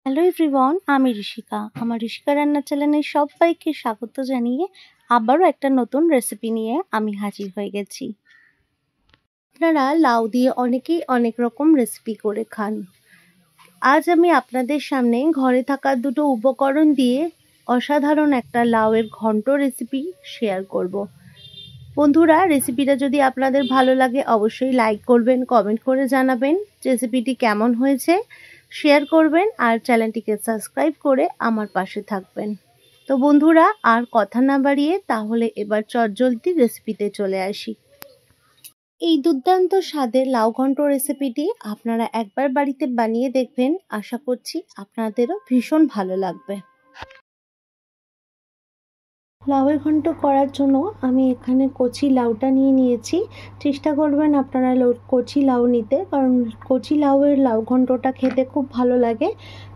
Hello everyone, আমি ঋষিকা। আমার ঋষিকা রান্নার চ্যানেলে সবাইকে স্বাগত জানিয়ে আবারও একটা নতুন রেসিপি নিয়ে আমি হাজির হয়ে গেছি। আপনারা লাউ দিয়ে অনেকেই অনেক রকম রেসিপি করে খান। আজ আমি আপনাদের সামনে ঘরে থাকা দুটো উপকরণ দিয়ে অসাধারণ একটা লাউয়ের ঘন্ট রেসিপি শেয়ার করব। বন্ধুরা, রেসিপিটা যদি আপনাদের ভালো লাগে অবশ্যই লাইক করবেন, কমেন্ট করে জানাবেন রেসিপিটি কেমন হয়েছে, শেয়ার করবেন আর চ্যানেলটিকে সাবস্ক্রাইব করে আমার পাশে থাকবেন। তো বন্ধুরা, আর কথা না বাড়িয়ে তাহলে এবার চটজলদি রেসিপিতে চলে আসি। এই দুর্দান্ত স্বাদের লাউ ঘন্ট রেসিপিটি আপনারা একবার বাড়িতে বানিয়ে দেখবেন, আশা করছি আপনাদেরও ভীষণ ভালো লাগবে। লাউয়ের ঘন্ট করার জন্য আমি এখানে কচি লাউটা নিয়ে নিয়েছি। চেষ্টা করবেন আপনারা কচি লাউ নিতে, কারণ কচি লাউয়ের লাউ ঘন্টটা খেতে খুব ভালো লাগে।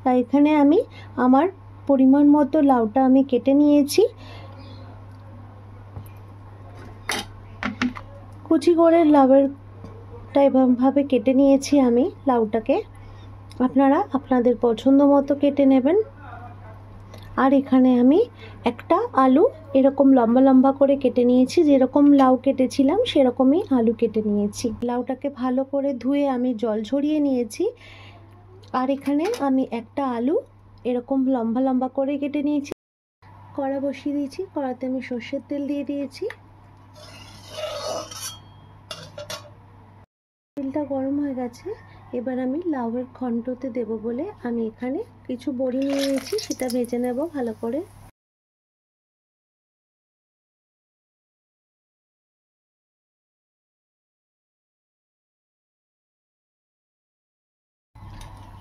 তাই এখানে আমি আমার পরিমাণ মতো লাউটা আমি কেটে নিয়েছি। কুচি করে লাউয়েরটা এভাবে কেটে নিয়েছি আমি লাউটাকে। আপনারা আপনাদের পছন্দ মতো কেটে নেবেন। আর এখানে আমি একটা আলু এরকম লম্বা লম্বা করে কেটে নিয়েছি, যেরকম লাউ কেটেছিলাম সেরকমই আলু কেটে নিয়েছি। লাউটাকে ভালো করে ধুয়ে আমি জল ঝরিয়ে নিয়েছি। আর এখানে আমি একটা আলু এরকম লম্বা লম্বা করে কেটে নিয়েছি। কড়া বসিয়ে দিয়েছি, কড়াতে আমি সর্ষের তেল দিয়ে দিয়েছি। তেলটা গরম হয়ে গেছে। এবার আমি লাউয়ের ঘন্টতে দেব বলে আমি এখানে কিছু বড়ি নিয়ে নিয়েছি, সেটা ভেজে নেব ভালো করে।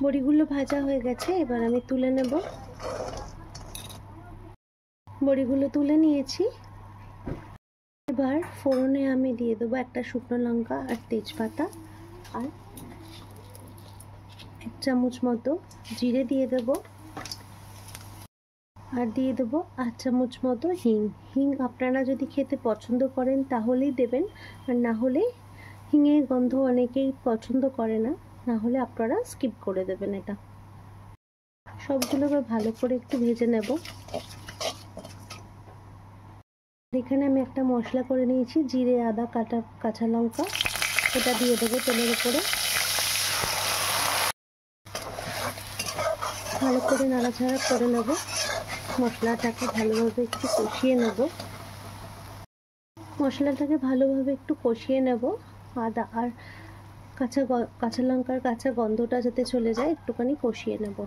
বড়িগুলো ভাজা হয়ে গেছে, এবার আমি তুলে নেব। বড়িগুলো তুলে নিয়েছি। এবার ফোড়নে আমি দিয়ে দেবো একটা শুকনো লঙ্কা আর তেজপাতা, আর 1 চামচ মতো জিরে দিয়ে দেবো, আর দিয়ে দেবো 8 চামচ মতো হিং। হিং আপনারা যদি খেতে পছন্দ করেন তাহলেই দেবেন, আর না হলে হিঙের গন্ধ অনেকেই পছন্দ করে না, না হলে আপনারা স্কিপ করে দেবেন এটা। সবগুলোকে ভালো করে একটু ভেজে নেব। এখানে আমি একটা মশলা করে নিয়েছি, জিরে, আদা, কাঁচা লঙ্কা, এটা দিয়ে দেবো তেলের উপরে। ভালো করে নাড়াচাড়া করে নেব। মশলাটাকে ভালোভাবে একটু কষিয়ে নেব। আদা আর কাঁচা লঙ্কার কাঁচা গন্ধটা যাতে চলে যায় একটুখানি কষিয়ে নেব।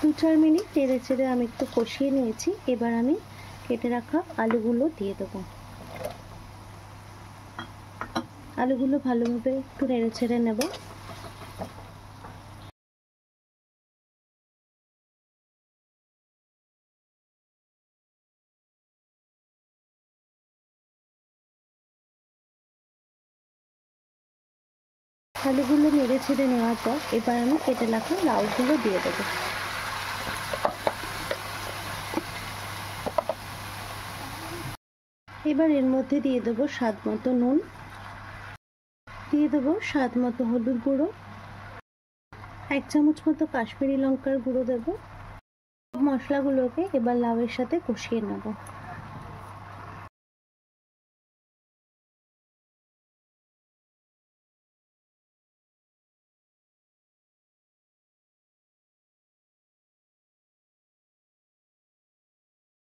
2-4 মিনিট নেড়ে চেড়ে আমি একটু কষিয়ে নিয়েছি। এবার আমি কেটে রাখা আলুগুলো দিয়ে দেবো। আলুগুলো ভালোভাবে একটু নেড়ে চেড়ে নেব। আলুগুলো নেড়ে ছেড়ে নেওয়ার পর এবার আমি কেটে রাখা লাউগুলো দিয়ে দেবো। এবার এর মধ্যে দিয়ে দেবো স্বাদ মতো নুন, দিয়ে দেবো স্বাদ মতো হলুদ গুঁড়ো, 1 চামচ মতো কাশ্মীরি লঙ্কার গুঁড়ো দেবো। মশলাগুলোকে এবার লাউয়ের সাথে কষিয়ে নেব।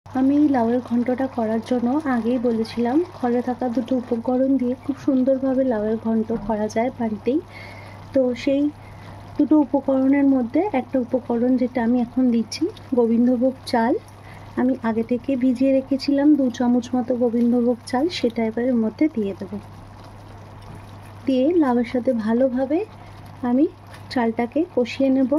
আমি এই লাউয়ের ঘন্টটা করার জন্য আগেই বলেছিলাম, ঘরে থাকা দুটো উপকরণ দিয়ে খুব সুন্দরভাবে লাউয়ের ঘন্ট করা যায় বাড়িতেই। তো সেই দুটো উপকরণের মধ্যে একটা উপকরণ যেটা আমি এখন দিচ্ছি, গোবিন্দভোগ চাল। আমি আগে থেকে ভিজিয়ে রেখেছিলাম 2 চামচ মতো গোবিন্দভোগ চাল, সেটা এবার এর মধ্যে দিয়ে দেবো। দিয়ে লাউয়ের সাথে ভালোভাবে আমি চালটাকে কষিয়ে নেব।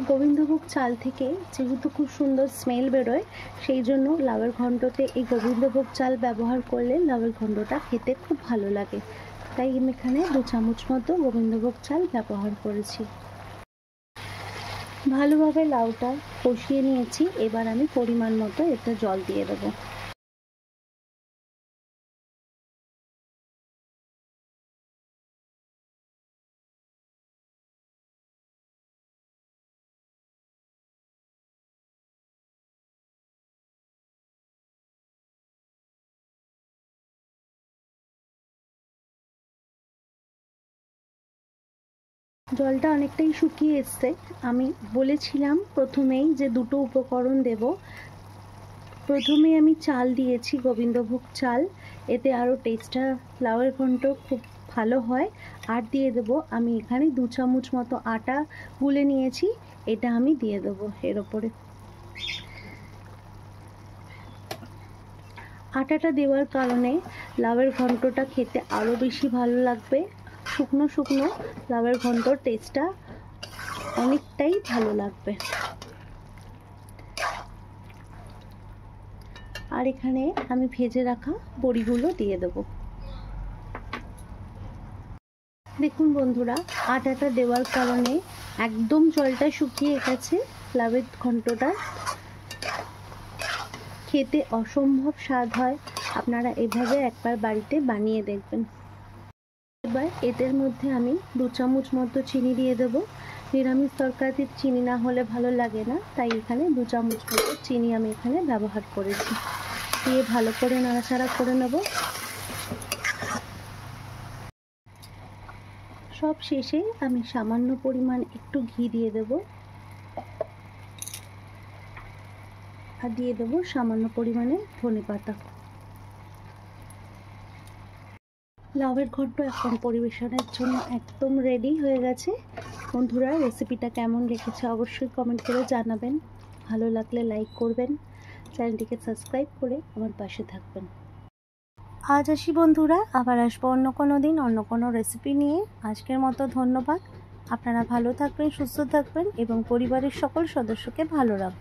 গোবিন্দভোগ চাল থেকে যেহেতু খুব সুন্দর স্মেল বেরোয়, সেই জন্য লাউয়ের ঘন্টতে এই গোবিন্দভোগ চাল ব্যবহার করলে লাউয়ের ঘন্টটা খেতে খুব ভালো লাগে। তাই আমি এখানে 2 চামচ মতো গোবিন্দভোগ চাল ব্যবহার করেছি। ভালোভাবে লাউটা কষিয়ে নিয়েছি। এবার আমি পরিমাণ মতো এতে জল দিয়ে দেবো। জলটা অনেকটাই শুকিয়ে এসছে। আমি বলেছিলাম প্রথমেই যে দুটো উপকরণ দেব। প্রথমে আমি চাল দিয়েছি, গোবিন্দভোগ চাল, এতে আরও টেস্টটা লাউয়ের ঘন্ট খুব ভালো হয়। আর দিয়ে দেবো আমি এখানে 2 চামচ মতো আটা গুলে নিয়েছি, এটা আমি দিয়ে দেবো এর ওপরে। আটাটা দেওয়ার কারণে লাউয়ের ঘন্টটা খেতে আরও বেশি ভালো লাগবে। শুকনো শুকনো লাউয়ের ঘন্টর টেস্টটা অনেকটাই ভালো লাগবে। আর এখানে আমি ভেজে রাখা বড়িগুলো দিয়ে দেব। দেখুন বন্ধুরা, আটাটা দেওয়ার কারণে একদম জলটা শুকিয়ে গেছে। লাউয়ের ঘন্টটা খেতে অসম্ভব স্বাদ হয়। আপনারা এভাবে একবার বাড়িতে বানিয়ে দেখবেন। এবার এদের মধ্যে আমি 2 চামচ মতো চিনি দিয়ে দেব। নিরামিষ তরকারিতে চিনি না হলে ভালো লাগে না, তাই এখানে 2 চামচ মতো চিনি আমি এখানে ব্যবহার করেছি। দিয়ে ভালো করে নাড়াচাড়া করে নেব। সব শেষে আমি সামান্য পরিমাণ একটু ঘি দিয়ে দেব, আর দিয়ে দেবো সামান্য পরিমাণে ধনেপাতা। লাউয়ের ঘন্ট এখন পরিবেশনের জন্য একদম রেডি হয়ে গেছে। বন্ধুরা, রেসিপিটা কেমন লেগেছে অবশ্যই কমেন্ট করে জানাবেন। ভালো লাগলে লাইক করবেন, চ্যানেলটিকে সাবস্ক্রাইব করে আমার পাশে থাকবেন। আজ আসি বন্ধুরা, আবার আসবো অন্য কোনো দিন অন্য কোনো রেসিপি নিয়ে। আজকের মতো ধন্যবাদ। আপনারা ভালো থাকবেন, সুস্থ থাকবেন এবং পরিবারের সকল সদস্যকে ভালো রাখবেন।